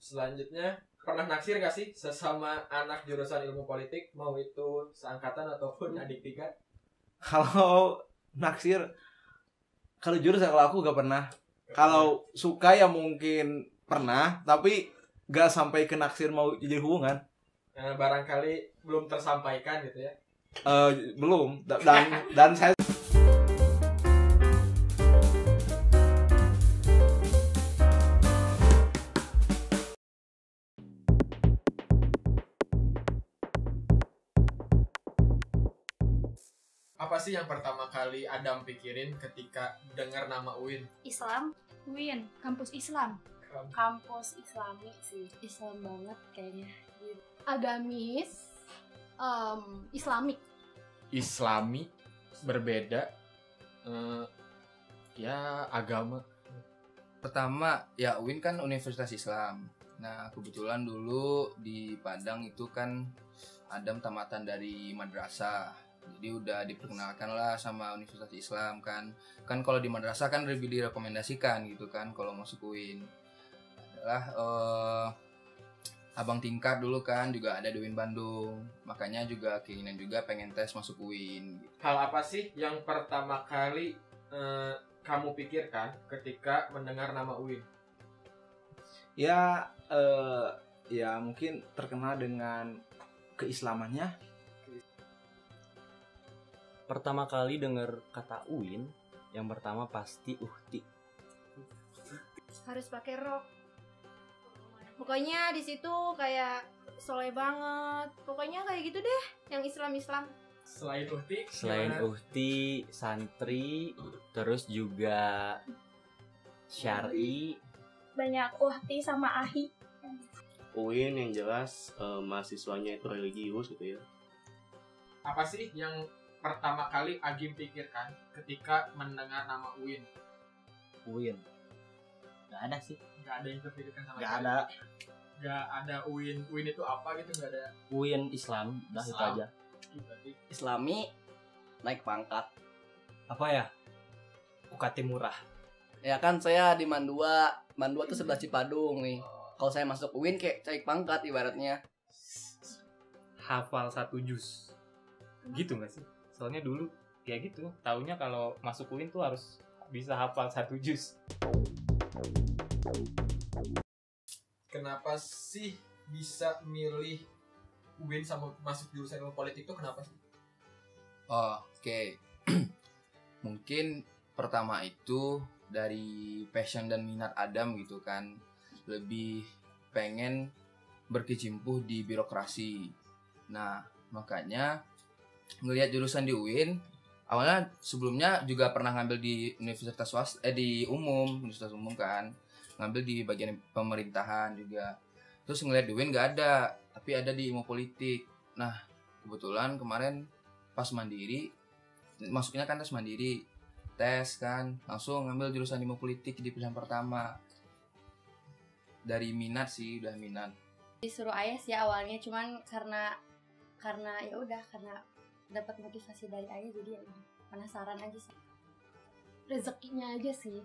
Selanjutnya, pernah naksir gak sih sesama anak jurusan ilmu politik, mau itu seangkatan ataupun adik tingkat? Kalau naksir, kalau aku gak pernah. Kalau suka ya mungkin pernah, tapi gak sampai ke naksir mau jadi hubungan. Barangkali belum tersampaikan gitu ya. Belum. Dan saya Apa sih yang pertama kali Adam pikirin ketika dengar nama UIN? Islam, UIN, kampus Islam. Kampus Islamik sih, Islam banget kayaknya. Agamis, Islamik. Islami, berbeda, ya agama. Pertama, ya UIN kan Universitas Islam. Nah, kebetulan dulu di Padang itu kan Adam tamatan dari madrasah. Jadi udah diperkenalkan lah sama Universitas Islam kan. Kan kalau di madrasah kan lebih direkomendasikan gitu kan kalau masuk UIN. Adalah abang tingkat dulu kan juga ada di UIN Bandung. Makanya juga keinginan juga pengen tes masuk UIN gitu. Hal apa sih yang pertama kali kamu pikirkan ketika mendengar nama UIN? ya mungkin terkenal dengan keislamannya. Pertama kali dengar kata UIN, yang pertama pasti uhti. Harus pakai rok. Pokoknya di situ kayak soleh banget. Pokoknya kayak gitu deh, yang Islam-Islam. Selain uhti, Selain uhti, santri, terus juga syar'i. Banyak uhti sama ahi. UIN yang jelas mahasiswanya itu religius gitu ya. apa sih yang pertama kali Agim pikirkan ketika mendengar nama UIN? UIN nggak ada sih, Nggak ada yang terpikirkan sama nggak sekali. ada. Nggak ada UIN. UIN itu apa gitu? Nggak ada. UIN Islam, dah itu Islam. aja. Berarti Islami naik pangkat. Apa ya, UKT murah. Ya kan saya di Mandua tuh sebelah Cipadung nih. Kalau saya masuk UIN kayak naik pangkat ibaratnya. Hafal 1 juz gitu nggak sih? Soalnya dulu kayak gitu, taunya kalau masuk UIN tuh harus bisa hafal 1 juz. kenapa sih bisa milih UIN sama masuk jurusan ilmu politik itu kenapa sih? Oke. Mungkin pertama itu dari passion dan minat Adam gitu kan. Lebih pengen berkecimpung di birokrasi. Nah, makanya ngelihat jurusan di UIN, awalnya sebelumnya juga pernah ngambil di universitas universitas umum kan. Ngambil di bagian pemerintahan juga. Terus ngelihat di UIN nggak ada, tapi ada di ilmu politik. Nah, kebetulan kemarin pas mandiri, masuknya kan tes mandiri, tes kan, langsung ngambil jurusan ilmu politik di pilihan pertama. Dari minat sih, udah minat. Disuruh ayah sih awalnya, cuman karena ya udah, karena dapat motivasi dari ayah jadi ya udah, penasaran aja sih. Rezekinya aja sih.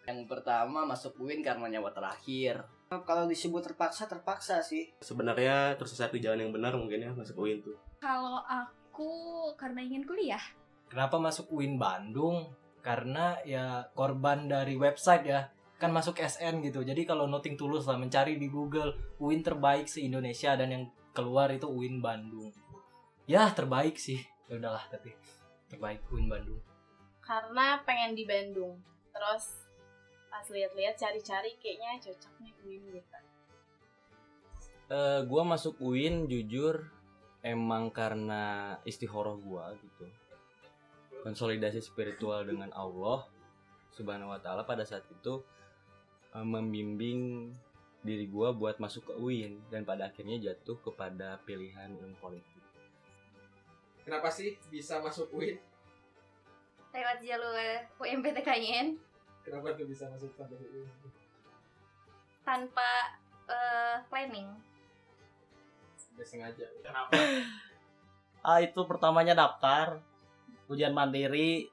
Yang pertama masuk UIN karena nyawa terakhir. Kalau disebut terpaksa sih. Sebenarnya tersesat di jalan yang benar mungkin ya masuk UIN tuh. Kalau aku karena ingin kuliah. Kenapa masuk UIN Bandung? Karena ya korban dari website ya, kan masuk SN gitu. Jadi kalau nothing tulus lah mencari di Google UIN terbaik se-Indonesia dan yang keluar itu UIN Bandung. Ya terbaik sih. Ya udahlah, tapi terbaik UIN Bandung. Karena pengen di Bandung. Terus pas lihat-lihat cari-cari kayaknya cocok nih UIN gitu. Gua masuk UIN jujur emang karena istikharah gua gitu. Konsolidasi spiritual dengan Allah Subhanahu wa taala pada saat itu membimbing diri gua buat masuk ke UIN dan pada akhirnya jatuh kepada pilihan ilmu politik. Kenapa sih bisa masuk UIN? Lewat jalur UMPTKN Kenapa tuh bisa masuk sampai UIN? tanpa planning. Udah sengaja. Kenapa? Itu pertamanya daftar ujian mandiri,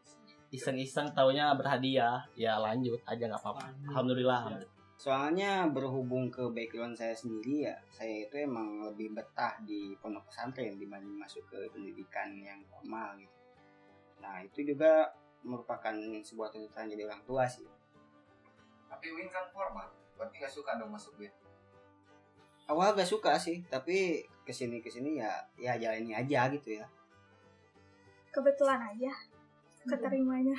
iseng-iseng taunya berhadiah, ya lanjut aja nggak apa-apa. Alhamdulillah. Soalnya berhubung ke background saya sendiri ya, saya itu emang lebih betah di pondok pesantren dibanding masuk ke pendidikan yang formal gitu. Nah itu juga merupakan sebuah tuntutan jadi orang tua sih. Tapi Win kan formal, berarti gak suka dong masuk Win. Awal gak suka sih, tapi kesini ya jalani aja gitu ya. Kebetulan aja keterimanya.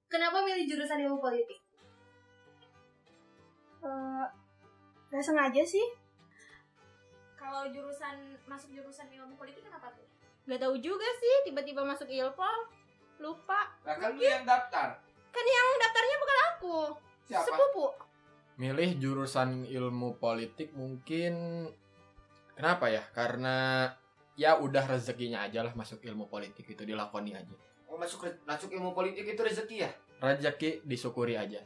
Kenapa milih jurusan ilmu politik? Gak sengaja sih. Kalau masuk jurusan ilmu politik kenapa tuh? Gak tahu juga sih, tiba-tiba masuk Ilpol. Lupa. Nah, kan lu yang daftar. Kan yang daftarnya bukan aku. Siapa? Sepupu. Milih jurusan ilmu politik mungkin kenapa ya? Karena ya udah rezekinya aja lah masuk ilmu politik itu dilakoni aja. Oh, masuk ilmu politik itu rezeki ya? Rezeki disyukuri aja.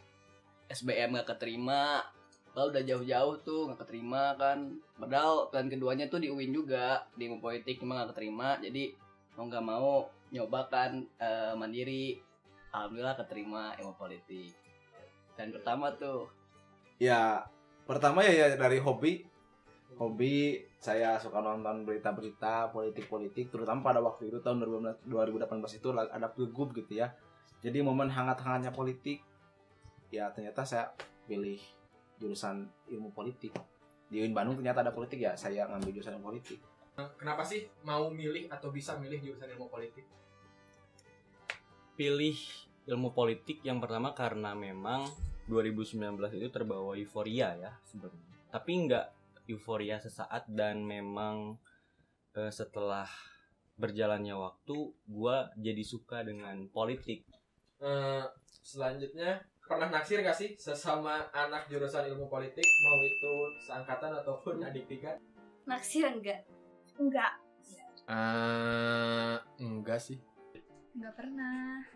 SBM gak keterima, lalu udah jauh-jauh tuh gak keterima kan. Padahal plan keduanya tuh di UIN juga, di ilmu politik cuma gak keterima. Jadi mau gak mau nyoba kan mandiri. Alhamdulillah keterima ilmu politik. Dan pertama tuh Ya pertama ya dari hobi saya suka nonton berita-berita politik terutama pada waktu itu tahun 2018 itu ada pilgub gitu ya. Jadi momen hangat-hangatnya politik, ya ternyata saya pilih jurusan ilmu politik. Di UIN Bandung ternyata ada politik, ya saya ngambil jurusan ilmu politik. Kenapa sih mau milih atau bisa milih jurusan ilmu politik? Pilih ilmu politik yang pertama karena memang 2019 itu terbawa euforia ya sebenarnya. Tapi nggak euforia sesaat, dan memang setelah berjalannya waktu gua jadi suka dengan politik. Selanjutnya, pernah naksir gak sih sesama anak jurusan ilmu politik, mau itu seangkatan ataupun adik tingkat? Naksir enggak? Enggak. Enggak sih. Enggak pernah.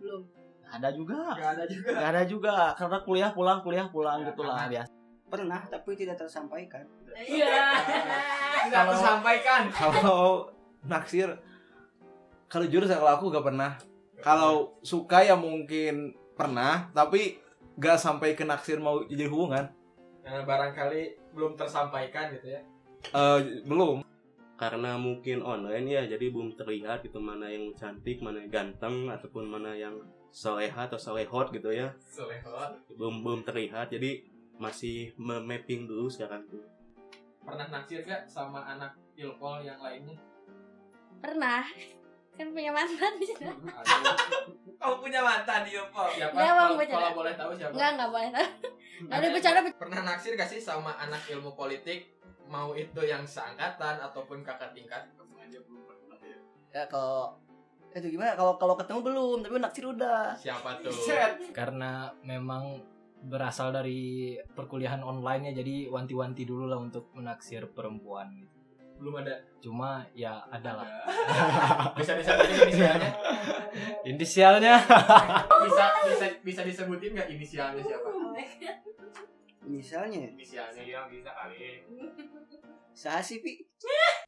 belum. Ada juga. Gak Gak ada juga. Karena kuliah pulang Ya, gitu lah biasa. Pernah tapi tidak tersampaikan. Iya. Tidak tersampaikan. Kalau naksir, kalau aku gak pernah. Kalau suka ya mungkin pernah, tapi gak sampai ke naksir mau jadi hubungan. Barangkali belum tersampaikan gitu ya. Belum. Karena mungkin online ya, jadi belum terlihat gitu mana yang cantik, mana yang ganteng, ataupun mana yang soleha atau solehot gitu ya. Solehot. Belum terlihat, jadi masih mapping dulu sekarang tuh. Pernah naksir gak sama anak ilpol yang lainnya? Pernah. Kan punya mantan di sana. Kamu punya mantan di ilpol? Siapa? Ya, Bang, Kalau boleh tahu siapa? Enggak boleh tahu. Ada bercanda. Pernah naksir gak sih sama anak ilmu politik, mau itu yang seangkatan ataupun kakak tingkat? Ya kalau itu gimana? Kalau ketemu belum, tapi naksir udah. Siapa tuh? Karena memang berasal dari perkuliahan online ya, jadi wanti-wanti dulu lah untuk menaksir perempuan gitu. Belum ada. Cuma ya ada lah. Bisa disebutin inisialnya? Inisialnya. Bisa disebutin nggak inisialnya siapa? Misalnya Inisialnya yang bisa kali. sih Pi.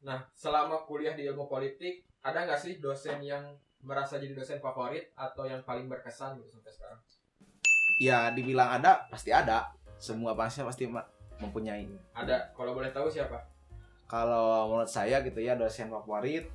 Nah, selama kuliah di ilmu politik, ada nggak sih dosen yang merasa jadi dosen favorit atau yang paling berkesan gitu sampai sekarang? Ya dibilang ada, pasti ada. Semua pasti mempunyai. Ada. Kalau boleh tahu siapa? Kalau menurut saya gitu ya, dosen favorit,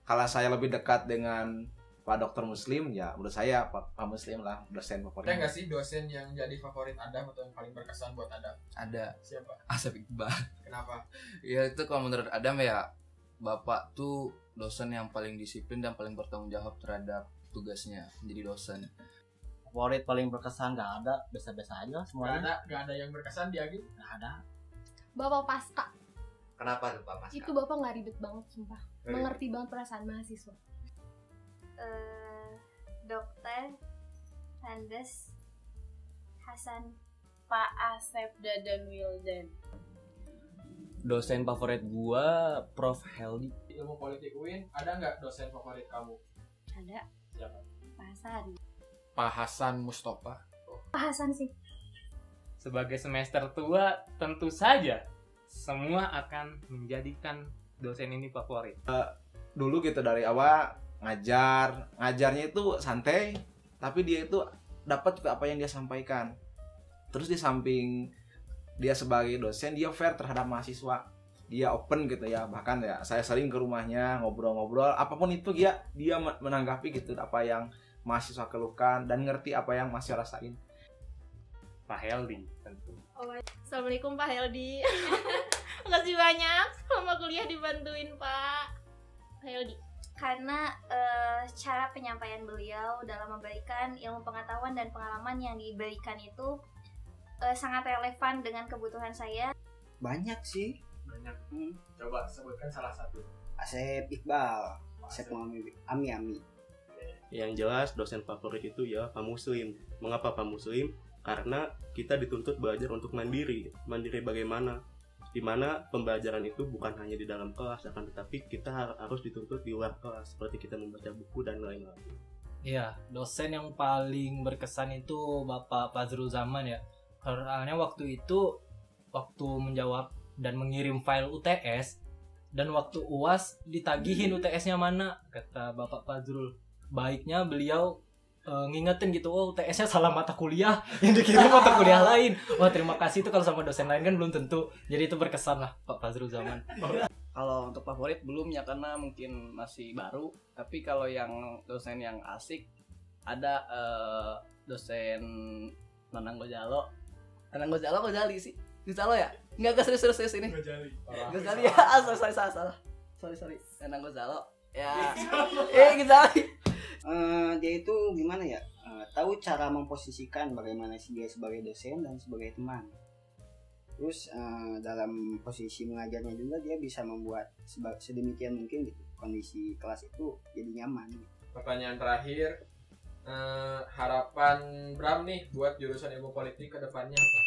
kalau saya lebih dekat dengan Pak Dokter Muslim, ya menurut saya Pak Muslim lah dosen favorit. Ada nggak sih dosen yang jadi favorit Adam atau yang paling berkesan buat Adam? Ada. Siapa? Asep Iqbal. Kenapa? Ya itu kalau menurut Adam ya, Bapak tuh dosen yang paling disiplin dan paling bertanggung jawab terhadap tugasnya menjadi dosen. Favorit paling berkesan gak ada, biasa-biasa aja semuanya. Gak ada yang berkesan di Agi? Gak ada. Bapak Pasca. Kenapa tuh Pak Pasca? Itu bapak nggak ribet banget sumpah. Mengerti banget perasaan mahasiswa. Dokter Andes Hasan Pak Asep Dadan Wildan. Dosen favorit gua Prof Heldi. Ilmu politik UIN, ada nggak dosen favorit kamu? Ada. Siapa? Pak Hasan. Pak Hasan Mustafa. Pak Hasan sih. Sebagai semester tua, tentu saja semua akan menjadikan dosen ini favorit. Dulu gitu dari awal ngajarnya itu santai, tapi dia itu dapat juga apa yang dia sampaikan. Terus di samping dia sebagai dosen, dia fair terhadap mahasiswa, dia open gitu ya. Bahkan ya saya sering ke rumahnya ngobrol-ngobrol, apapun itu dia menanggapi gitu apa yang mahasiswa keluhkan dan ngerti apa yang mahasiswa rasain. Pak Heldi tentu. Assalamualaikum Pak Heldi. Makasih banyak selama kuliah dibantuin Pak Heldi. Karena cara penyampaian beliau dalam memberikan ilmu pengetahuan dan pengalaman yang diberikan itu sangat relevan dengan kebutuhan saya. Banyak sih. Banyak. Coba sebutkan salah satu. Asep Iqbal, Asep Ami. Yang jelas dosen favorit itu ya Pak Muslim. Mengapa Pak Muslim? Karena kita dituntut belajar untuk mandiri. Mandiri bagaimana? Dimana pembelajaran itu bukan hanya di dalam kelas, akan tetapi kita harus dituntut di luar kelas, seperti kita membaca buku dan lain-lain. Iya, dosen yang paling berkesan itu Bapak Fazrul Zaman ya. Karena waktu itu, waktu menjawab dan mengirim file UTS, dan waktu UAS ditagihin UTS-nya mana, kata Bapak Fazrul. Baiknya beliau ngingetin gitu, oh UTS-nya salah mata kuliah, yang dikirim mata kuliah lain. Wah terima kasih, itu kalau sama dosen lain kan belum tentu. Jadi itu berkesan lah Pak Fazrul Zaman. Kalau untuk favorit belum ya, karena mungkin masih baru. Tapi kalau yang dosen yang asik, ada dosen Nanang Gojalo. Nanang Gojali sih. Gojalo ya? Enggak serius ini. Gojali ya. Sorry. Nanang Gojalo. Ya. Gojali. Dia itu gimana ya, tahu cara memposisikan bagaimana dia sebagai dosen dan sebagai teman. Terus dalam posisi mengajarnya juga dia bisa membuat sedemikian mungkin gitu kondisi kelas itu jadi nyaman. Pertanyaan terakhir, harapan Bram nih buat jurusan ilmu politik ke depannya apa?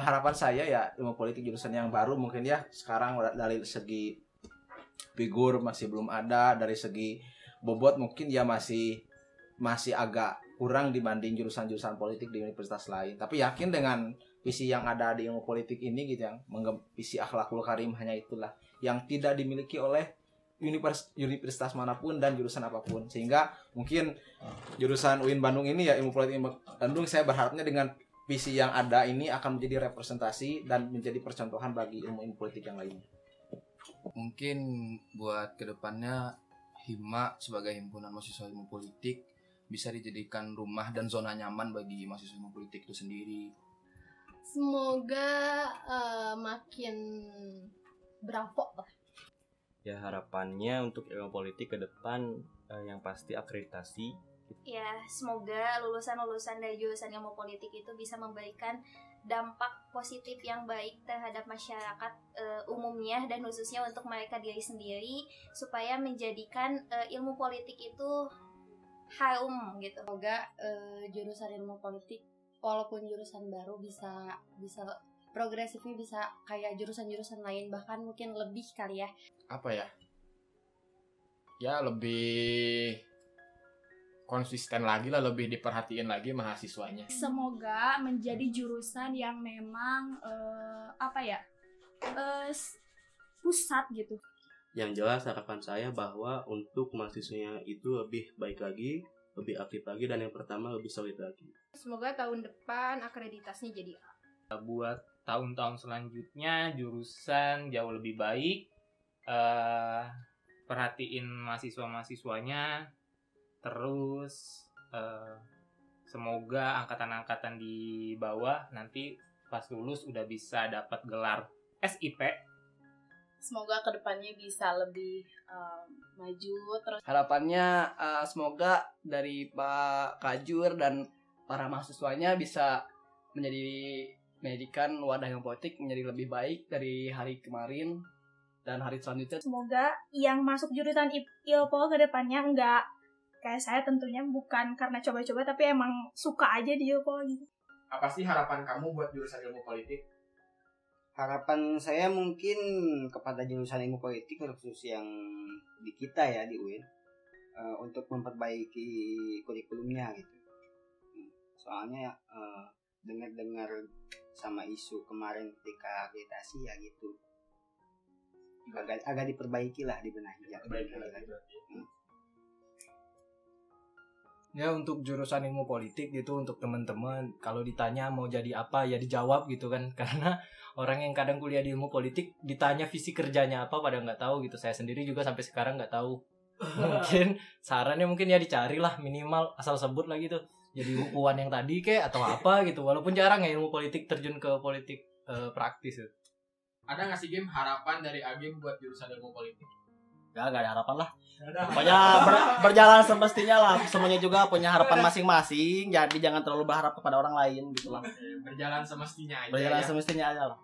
Harapan saya ya ilmu politik jurusan yang baru mungkin ya, sekarang dari segi figur masih belum ada, dari segi bobot mungkin ya masih agak kurang dibanding jurusan-jurusan politik di universitas lain. Tapi yakin dengan visi yang ada di ilmu politik ini gitu, yang visi akhlakul karim hanya itulah yang tidak dimiliki oleh universitas manapun dan jurusan apapun. Sehingga mungkin jurusan UIN Bandung ini ya, ilmu politik Bandung, saya berharapnya dengan visi yang ada ini akan menjadi representasi dan menjadi percontohan bagi ilmu politik yang lainnya. Mungkin buat kedepannya Hima sebagai himpunan mahasiswa ilmu politik bisa dijadikan rumah dan zona nyaman bagi mahasiswa ilmu politik itu sendiri. Semoga makin bravo lah. Ya harapannya untuk ilmu politik ke depan yang pasti akreditasi. Ya semoga lulusan-lulusan dari jurusan ilmu politik itu bisa memberikan dampak positif yang baik terhadap masyarakat umumnya dan khususnya untuk mereka diri sendiri, supaya menjadikan ilmu politik itu harum gitu. Semoga jurusan ilmu politik walaupun jurusan baru bisa progresifnya bisa kayak jurusan-jurusan lain, bahkan mungkin lebih kali ya. Apa ya? Ya lebih konsisten lagi lah, lebih diperhatiin lagi mahasiswanya. Semoga menjadi jurusan yang memang pusat gitu. Yang jelas harapan saya bahwa untuk mahasiswanya itu lebih baik lagi, lebih aktif lagi, dan yang pertama lebih solid lagi. Semoga tahun depan akreditasinya jadi A. Buat tahun-tahun selanjutnya jurusan jauh lebih baik. Perhatiin mahasiswa-mahasiswanya. Terus semoga angkatan-angkatan di bawah nanti pas lulus udah bisa dapat gelar SIP. Semoga kedepannya bisa lebih maju terus. Harapannya semoga dari Pak Kajur dan para mahasiswanya bisa menjadikan wadah yang politik menjadi lebih baik dari hari kemarin dan hari selanjutnya. Semoga yang masuk jurusan Ilpol ke depannya enggak kayak saya, tentunya bukan karena coba-coba, tapi emang suka aja di Ilpol gitu. Apa sih harapan kamu buat jurusan ilmu politik? Harapan saya mungkin kepada jurusan ilmu politik khusus yang di kita ya di UIN, untuk memperbaiki kurikulumnya gitu. Soalnya dengar sama isu kemarin ketika akreditasi ya gitu, agak diperbaiki lah, dibenahi ya. Ya untuk jurusan ilmu politik gitu, untuk teman-teman kalau ditanya mau jadi apa ya dijawab gitu kan. Karena orang yang kadang kuliah di ilmu politik ditanya visi kerjanya apa pada nggak tahu gitu. Saya sendiri juga sampai sekarang nggak tahu. Mungkin sarannya mungkin ya dicarilah minimal asal sebut lah gitu. Jadi UUan yang tadi kek atau apa gitu. Walaupun jarang ya ilmu politik terjun ke politik praktis. Ada nggak sih game harapan dari Agim buat jurusan ilmu politik? Gak ada harapan lah. Pokoknya berjalan semestinya lah. Semuanya juga punya harapan masing-masing. Jadi jangan terlalu berharap kepada orang lain gitu lah. Berjalan semestinya aja. Berjalan ya. semestinya aja lah.